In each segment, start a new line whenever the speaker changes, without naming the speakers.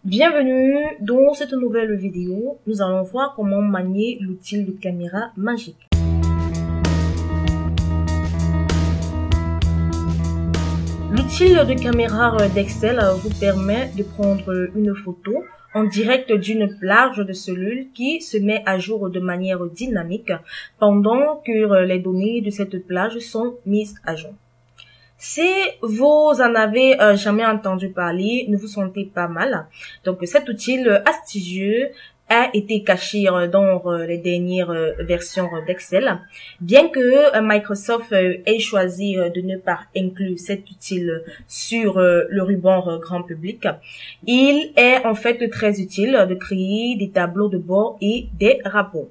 Bienvenue dans cette nouvelle vidéo. Nous allons voir comment manier l'outil de caméra magique. L'outil de caméra d'Excel vous permet de prendre une photo en direct d'une plage de cellules qui se met à jour de manière dynamique pendant que les données de cette plage sont mises à jour. Si vous en avez jamais entendu parler, ne vous sentez pas mal. Donc cet outil astucieux a été caché dans les dernières versions d'Excel. Bien que Microsoft ait choisi de ne pas inclure cet outil sur le ruban grand public, il est en fait très utile de créer des tableaux de bord et des rapports.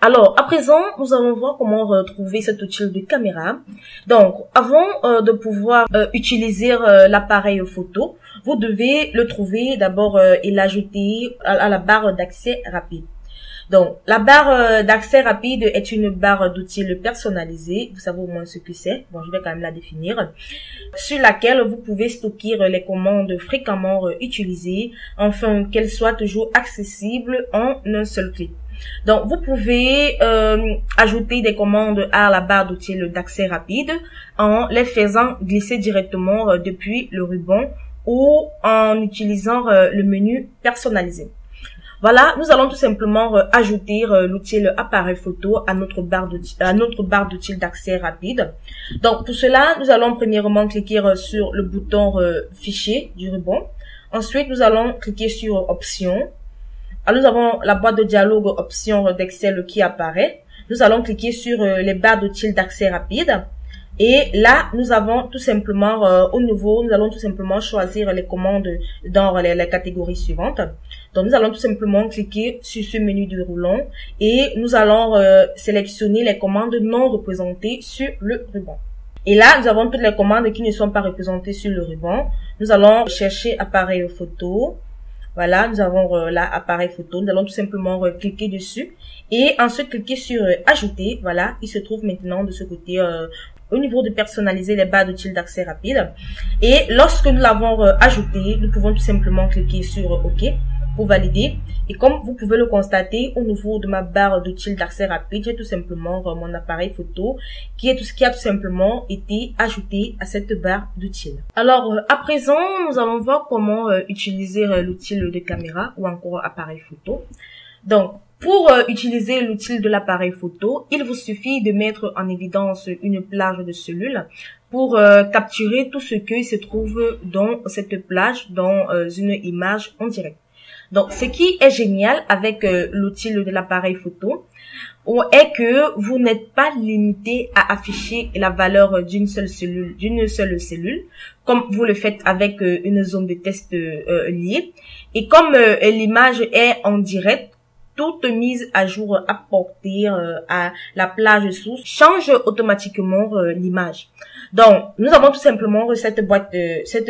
Alors, à présent, nous allons voir comment retrouver cet outil de caméra. Donc, avant de pouvoir utiliser l'appareil photo, vous devez le trouver d'abord et l'ajouter à la barre d'accès rapide. Donc, la barre d'accès rapide est une barre d'outils personnalisée. Vous savez au moins ce que c'est. Bon, je vais quand même la définir. Sur laquelle vous pouvez stocker les commandes fréquemment utilisées, afin qu'elles soient toujours accessibles en un seul clic. Donc, vous pouvez ajouter des commandes à la barre d'outils d'accès rapide en les faisant glisser directement depuis le ruban ou en utilisant le menu personnalisé. Voilà, nous allons tout simplement ajouter l'outil appareil photo à notre barre d'outils d'accès rapide. Donc, pour cela, nous allons premièrement cliquer sur le bouton fichier du ruban. Ensuite, nous allons cliquer sur options. Alors, nous avons la boîte de dialogue options d'Excel qui apparaît. Nous allons cliquer sur les barres d'outils d'accès rapide. Et là, nous avons tout simplement, nous allons tout simplement choisir les commandes dans les catégories suivantes. Donc, nous allons tout simplement cliquer sur ce menu déroulant et nous allons sélectionner les commandes non représentées sur le ruban. Et là, nous avons toutes les commandes qui ne sont pas représentées sur le ruban. Nous allons chercher appareil photo. Voilà, nous avons là appareil photo. Nous allons tout simplement cliquer dessus et ensuite cliquer sur ajouter. Voilà, il se trouve maintenant de ce côté au niveau de personnaliser les barres d'outils d'accès rapide. Et lorsque nous l'avons ajouté, nous pouvons tout simplement cliquer sur OK pour valider. Et comme vous pouvez le constater, au niveau de ma barre d'outils d'accès rapide, j'ai tout simplement mon appareil photo qui a tout simplement été ajouté à cette barre d'outils. Alors, à présent, nous allons voir comment utiliser l'outil de caméra ou encore appareil photo. Donc, pour utiliser l'outil de l'appareil photo, il vous suffit de mettre en évidence une plage de cellules pour capturer tout ce qui se trouve dans cette plage dans une image en direct. Donc, ce qui est génial avec l'outil de l'appareil photo est que vous n'êtes pas limité à afficher la valeur d'une seule cellule, comme vous le faites avec une zone de test liée. Et comme l'image est en direct, toute mise à jour apportée à la plage source change automatiquement l'image. Donc, nous avons tout simplement cette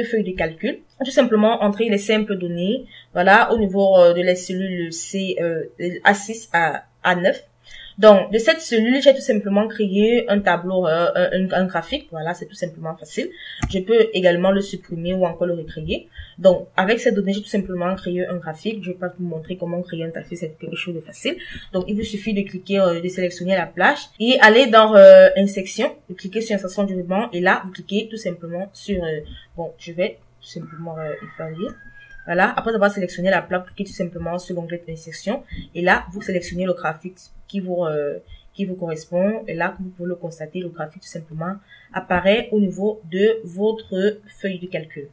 feuille de calcul. Tout simplement entrer les simples données, voilà, au niveau de les cellules A6 à A9. Donc, de cette cellule, j'ai tout simplement créé un tableau, un graphique. Voilà, c'est tout simplement facile. Je peux également le supprimer ou encore le recréer. Donc, avec ces données, j'ai tout simplement créé un graphique. Je vais pas vous montrer comment créer un graphique, c'est quelque chose de facile. Donc, il vous suffit de cliquer, de sélectionner la plage et aller dans Insertion, de cliquer sur Insertion du ruban et là, vous cliquez tout simplement sur, bon, je vais tout simplement effacer. Voilà, après avoir sélectionné la plage, cliquez tout simplement sur l'onglet d'insertion et là, vous sélectionnez le graphique qui vous correspond et là, comme vous pouvez le constater, le graphique tout simplement apparaît au niveau de votre feuille de calcul.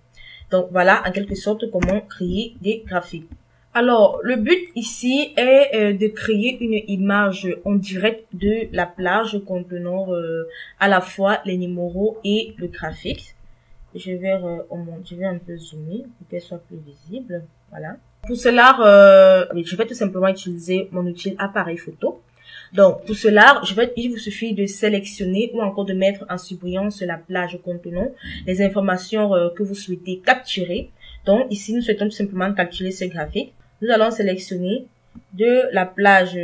Donc voilà, en quelque sorte, comment créer des graphiques. Alors, le but ici est de créer une image en direct de la plage contenant à la fois les numéros et le graphique. Je vais un peu zoomer pour qu'elle soit plus visible. Voilà. Pour cela, je vais tout simplement utiliser mon outil appareil photo. Donc, pour cela, il vous suffit de sélectionner ou encore de mettre en surbrillance la plage contenant les informations que vous souhaitez capturer. Donc, ici, nous souhaitons tout simplement capturer ce graphique. Nous allons sélectionner de la plage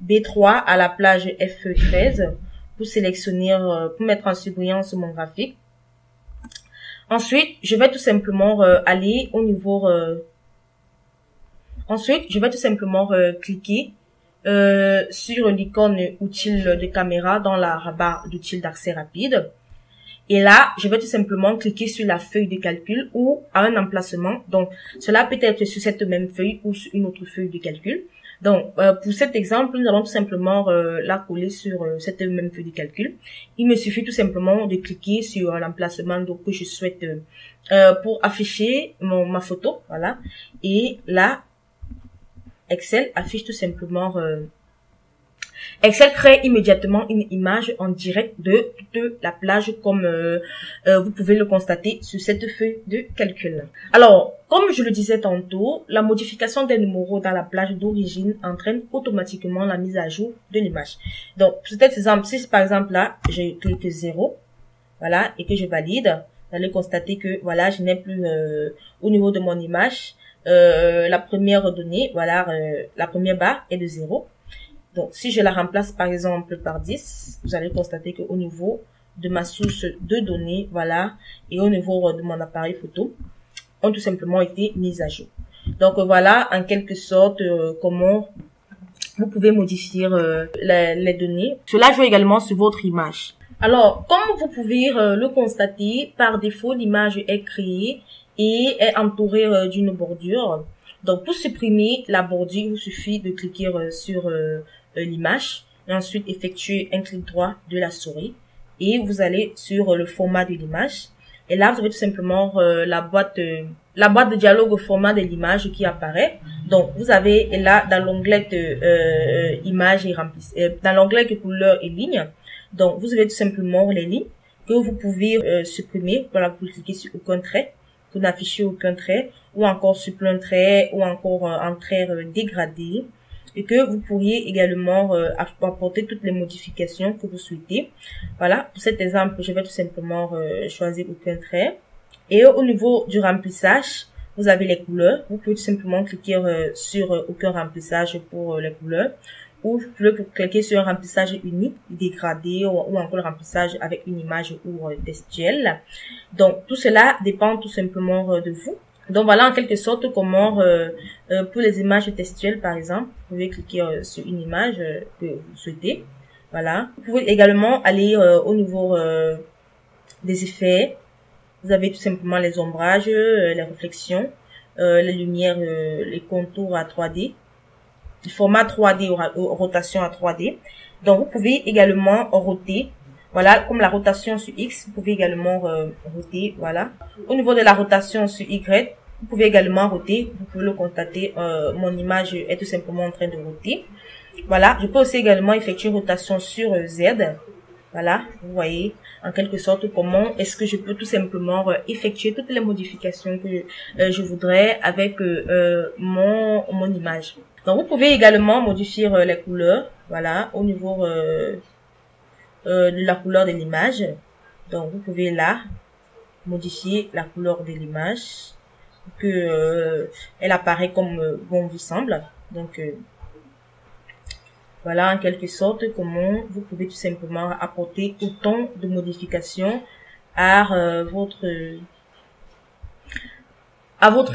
B3 à la plage F13 pour sélectionner, pour mettre en surbrillance mon graphique. Ensuite, je vais tout simplement aller au niveau Ensuite, je vais tout simplement cliquer sur l'icône utile de caméra dans la barre d'outils d'accès rapide. Et là, je vais tout simplement cliquer sur la feuille de calcul ou à un emplacement. Donc, cela peut être sur cette même feuille ou sur une autre feuille de calcul. Donc, pour cet exemple, nous allons tout simplement la coller sur cette même feuille de calcul. Il me suffit tout simplement de cliquer sur l'emplacement que je souhaite pour afficher ma photo. Voilà. Et là, Excel affiche tout simplement... Excel crée immédiatement une image en direct de toute la plage comme vous pouvez le constater sur cette feuille de calcul. Alors, comme je le disais tantôt, la modification des numéros dans la plage d'origine entraîne automatiquement la mise à jour de l'image. Donc, pour cet exemple, si par exemple là, je clique 0, voilà, et que je valide, vous allez constater que voilà, je n'ai plus au niveau de mon image, la première donnée, voilà, la première barre est de 0. Donc, si je la remplace, par exemple, par 10, vous allez constater qu'au niveau de ma source de données, voilà, et au niveau de mon appareil photo, ont tout simplement été mises à jour. Donc, voilà, en quelque sorte, comment vous pouvez modifier les données. Cela joue également sur votre image. Alors, comme vous pouvez le constater, par défaut, l'image est créée et est entourée d'une bordure. Donc, pour supprimer la bordure, il vous suffit de cliquer sur l'image et ensuite effectuer un clic droit de la souris et vous allez sur le format de l'image et là vous avez tout simplement la boîte de dialogue au format de l'image qui apparaît. Donc vous avez là dans l'onglet image et dans l'onglet couleur et ligne, donc vous avez tout simplement les lignes que vous pouvez supprimer. Voilà, vous cliquez sur aucun trait pour n'afficher aucun trait, ou encore sur plein trait, ou encore un trait dégradé, et que vous pourriez également apporter toutes les modifications que vous souhaitez. Voilà, pour cet exemple, je vais tout simplement choisir aucun trait. Et au niveau du remplissage, vous avez les couleurs. Vous pouvez tout simplement cliquer sur aucun remplissage pour les couleurs. Ou vous pouvez cliquer sur un remplissage unique, dégradé, ou encore le remplissage avec une image ou textuelle. Donc, tout cela dépend tout simplement de vous. Donc, voilà en quelque sorte comment, pour les images textuelles, par exemple, vous pouvez cliquer sur une image que vous souhaitez. Voilà. Vous pouvez également aller au niveau des effets. Vous avez tout simplement les ombrages, les réflexions, les lumières, les contours à 3D. Le format 3D ou rotation à 3D. Donc, vous pouvez également roter. Voilà, comme la rotation sur X, vous pouvez également roter. Voilà. Au niveau de la rotation sur Y, vous pouvez également roter. Vous pouvez le constater. Mon image est tout simplement en train de roter. Voilà. Je peux aussi également effectuer une rotation sur Z. Voilà. Vous voyez en quelque sorte comment est-ce que je peux tout simplement effectuer toutes les modifications que je voudrais avec mon image. Donc, vous pouvez également modifier les couleurs, voilà, au niveau de la couleur de l'image. Donc, vous pouvez là modifier la couleur de l'image que elle apparaît comme bon vous semble. Donc, voilà en quelque sorte comment vous pouvez tout simplement apporter autant de modifications à votre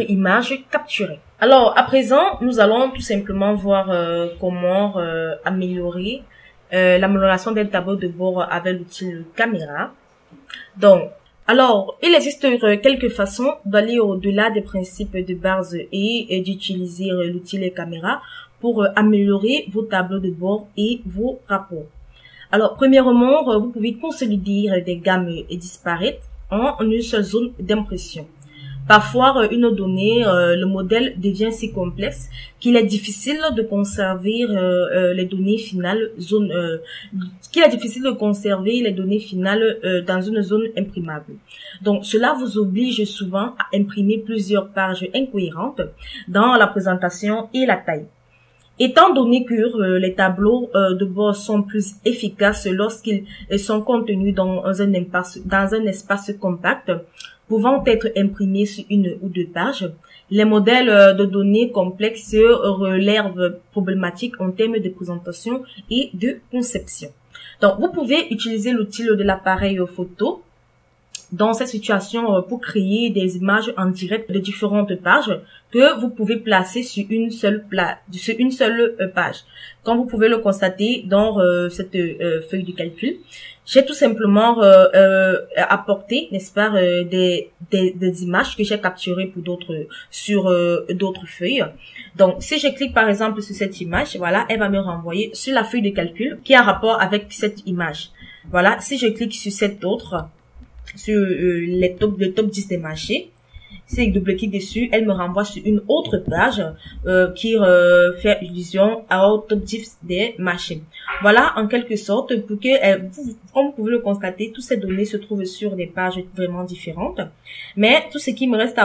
image capturée. Alors, à présent, nous allons tout simplement voir comment améliorer l'amélioration d'un tableau de bord avec l'outil caméra. Donc, alors, il existe quelques façons d'aller au-delà des principes de base et d'utiliser l'outil caméra pour améliorer vos tableaux de bord et vos rapports. Alors, premièrement, vous pouvez consolider des gammes disparates en une seule zone d'impression. Parfois, une donnée, le modèle devient si complexe qu'il est difficile de conserver les données finales dans une zone imprimable. Donc, cela vous oblige souvent à imprimer plusieurs pages incohérentes dans la présentation et la taille. Étant donné que les tableaux de bord sont plus efficaces lorsqu'ils sont contenus dans un espace compact, pouvant être imprimés sur une ou deux pages, les modèles de données complexes relèvent problématiques en termes de présentation et de conception. Donc, vous pouvez utiliser l'outil de l'appareil photo dans cette situation pour créer des images en direct de différentes pages que vous pouvez placer sur une seule page. Comme vous pouvez le constater dans cette feuille de calcul, j'ai tout simplement apporté, n'est-ce pas, des images que j'ai capturées pour sur d'autres feuilles. Donc, si je clique par exemple sur cette image, voilà, elle va me renvoyer sur la feuille de calcul qui a rapport avec cette image. Voilà, si je clique sur cette autre, sur le top 10 des marchés, si je double-clique dessus, elle me renvoie sur une autre page qui fait allusion au top 10 des marchés. Voilà, en quelque sorte, pour que, comme vous pouvez le constater, toutes ces données se trouvent sur des pages vraiment différentes. Mais tout ce qui me reste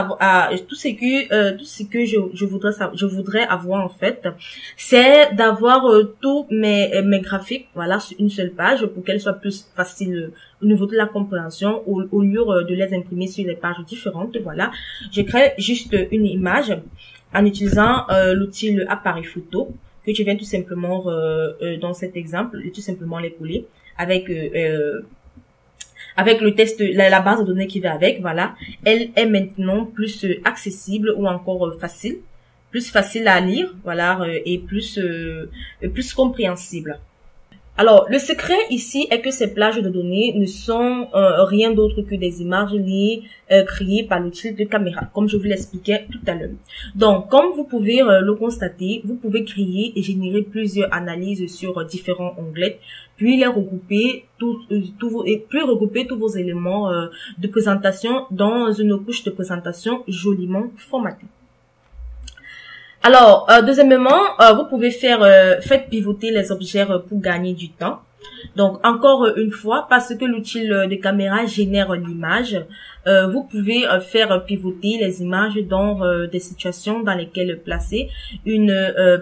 tout ce que je voudrais avoir en fait, c'est d'avoir tous mes graphiques, voilà, sur une seule page pour qu'elle soit plus facile au niveau de la compréhension au lieu de les imprimer sur des pages différentes. Voilà, je crée juste une image en utilisant l'outil le appareil photo que je viens tout simplement dans cet exemple, tout simplement les coller avec le la base de données qui va avec. Voilà, elle est maintenant plus accessible ou encore plus facile à lire, voilà, et plus compréhensible. Alors, le secret ici est que ces plages de données ne sont rien d'autre que des images liées créées par l'outil de caméra, comme je vous l'expliquais tout à l'heure. Donc, comme vous pouvez le constater, vous pouvez créer et générer plusieurs analyses sur différents onglets, puis regrouper tous vos éléments de présentation dans une couche de présentation joliment formatée. Alors, deuxièmement, vous pouvez faites pivoter les objets pour gagner du temps. Donc, encore une fois, parce que l'outil de caméra génère l'image, vous pouvez faire pivoter les images dans des situations dans lesquelles placer une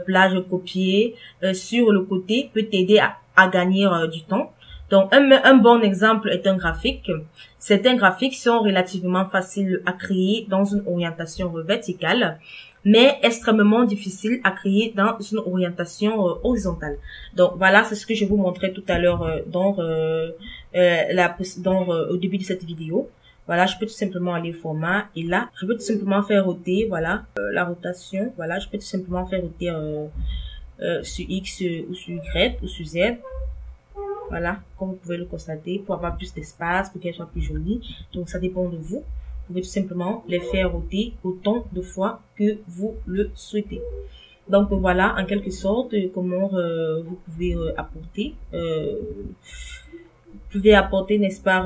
plage copiée sur le côté peut aider à gagner du temps. Donc, un bon exemple est un graphique. Certains graphiques sont relativement faciles à créer dans une orientation verticale, mais extrêmement difficile à créer dans une orientation horizontale. Donc voilà, c'est ce que je vous montrais tout à l'heure au début de cette vidéo. Voilà, je peux tout simplement aller au format et là, je peux tout simplement faire roter, voilà, la rotation. Voilà, je peux tout simplement faire roter sur X ou sur Y ou sur Z. Voilà, comme vous pouvez le constater, pour avoir plus d'espace, pour qu'elle soit plus jolie. Donc ça dépend de vous. Vous pouvez tout simplement les faire roter autant de fois que vous le souhaitez. Donc voilà, en quelque sorte, comment vous pouvez apporter. Vous pouvez apporter, n'est-ce pas,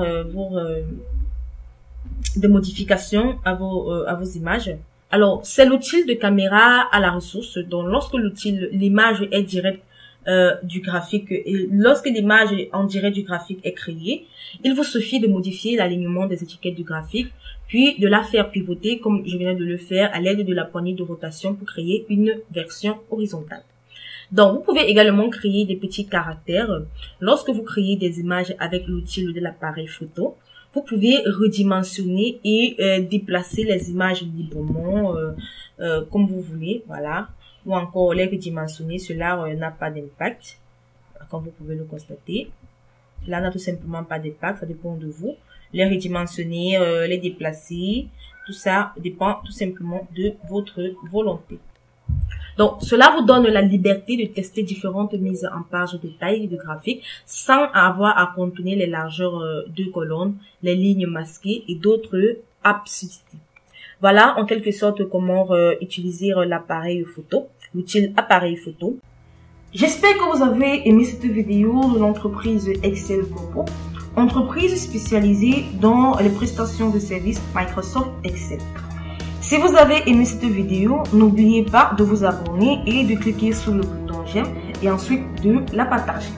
des modifications à vos images. Alors, c'est l'outil de caméra à la ressource. Donc, lorsque l'image est directe du graphique, et lorsque l'image en direct du graphique est créée, il vous suffit de modifier l'alignement des étiquettes du graphique, puis de la faire pivoter comme je viens de le faire à l'aide de la poignée de rotation pour créer une version horizontale. Donc, vous pouvez également créer des petits caractères. Lorsque vous créez des images avec l'outil de l'appareil photo, vous pouvez redimensionner et déplacer les images librement comme vous voulez, voilà. Ou encore les redimensionner, cela n'a pas d'impact, comme vous pouvez le constater. Cela n'a tout simplement pas d'impact, ça dépend de vous. Les redimensionner, les déplacer, tout ça dépend tout simplement de votre volonté. Donc, cela vous donne la liberté de tester différentes mises en page de taille de graphique sans avoir à contourner les largeurs de colonnes, les lignes masquées et d'autres absurdités. Voilà en quelque sorte comment utiliser l'appareil photo, l'outil appareil photo. J'espère que vous avez aimé cette vidéo de l'entreprise Excel Corpo, entreprise spécialisée dans les prestations de services Microsoft Excel. Si vous avez aimé cette vidéo, n'oubliez pas de vous abonner et de cliquer sur le bouton j'aime et ensuite de la partager.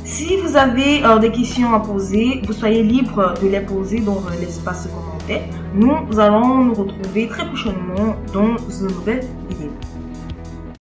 Si vous avez des questions à poser, vous soyez libre de les poser dans l'espace commentaire. Nous allons nous retrouver très prochainement dans une nouvelle vidéo.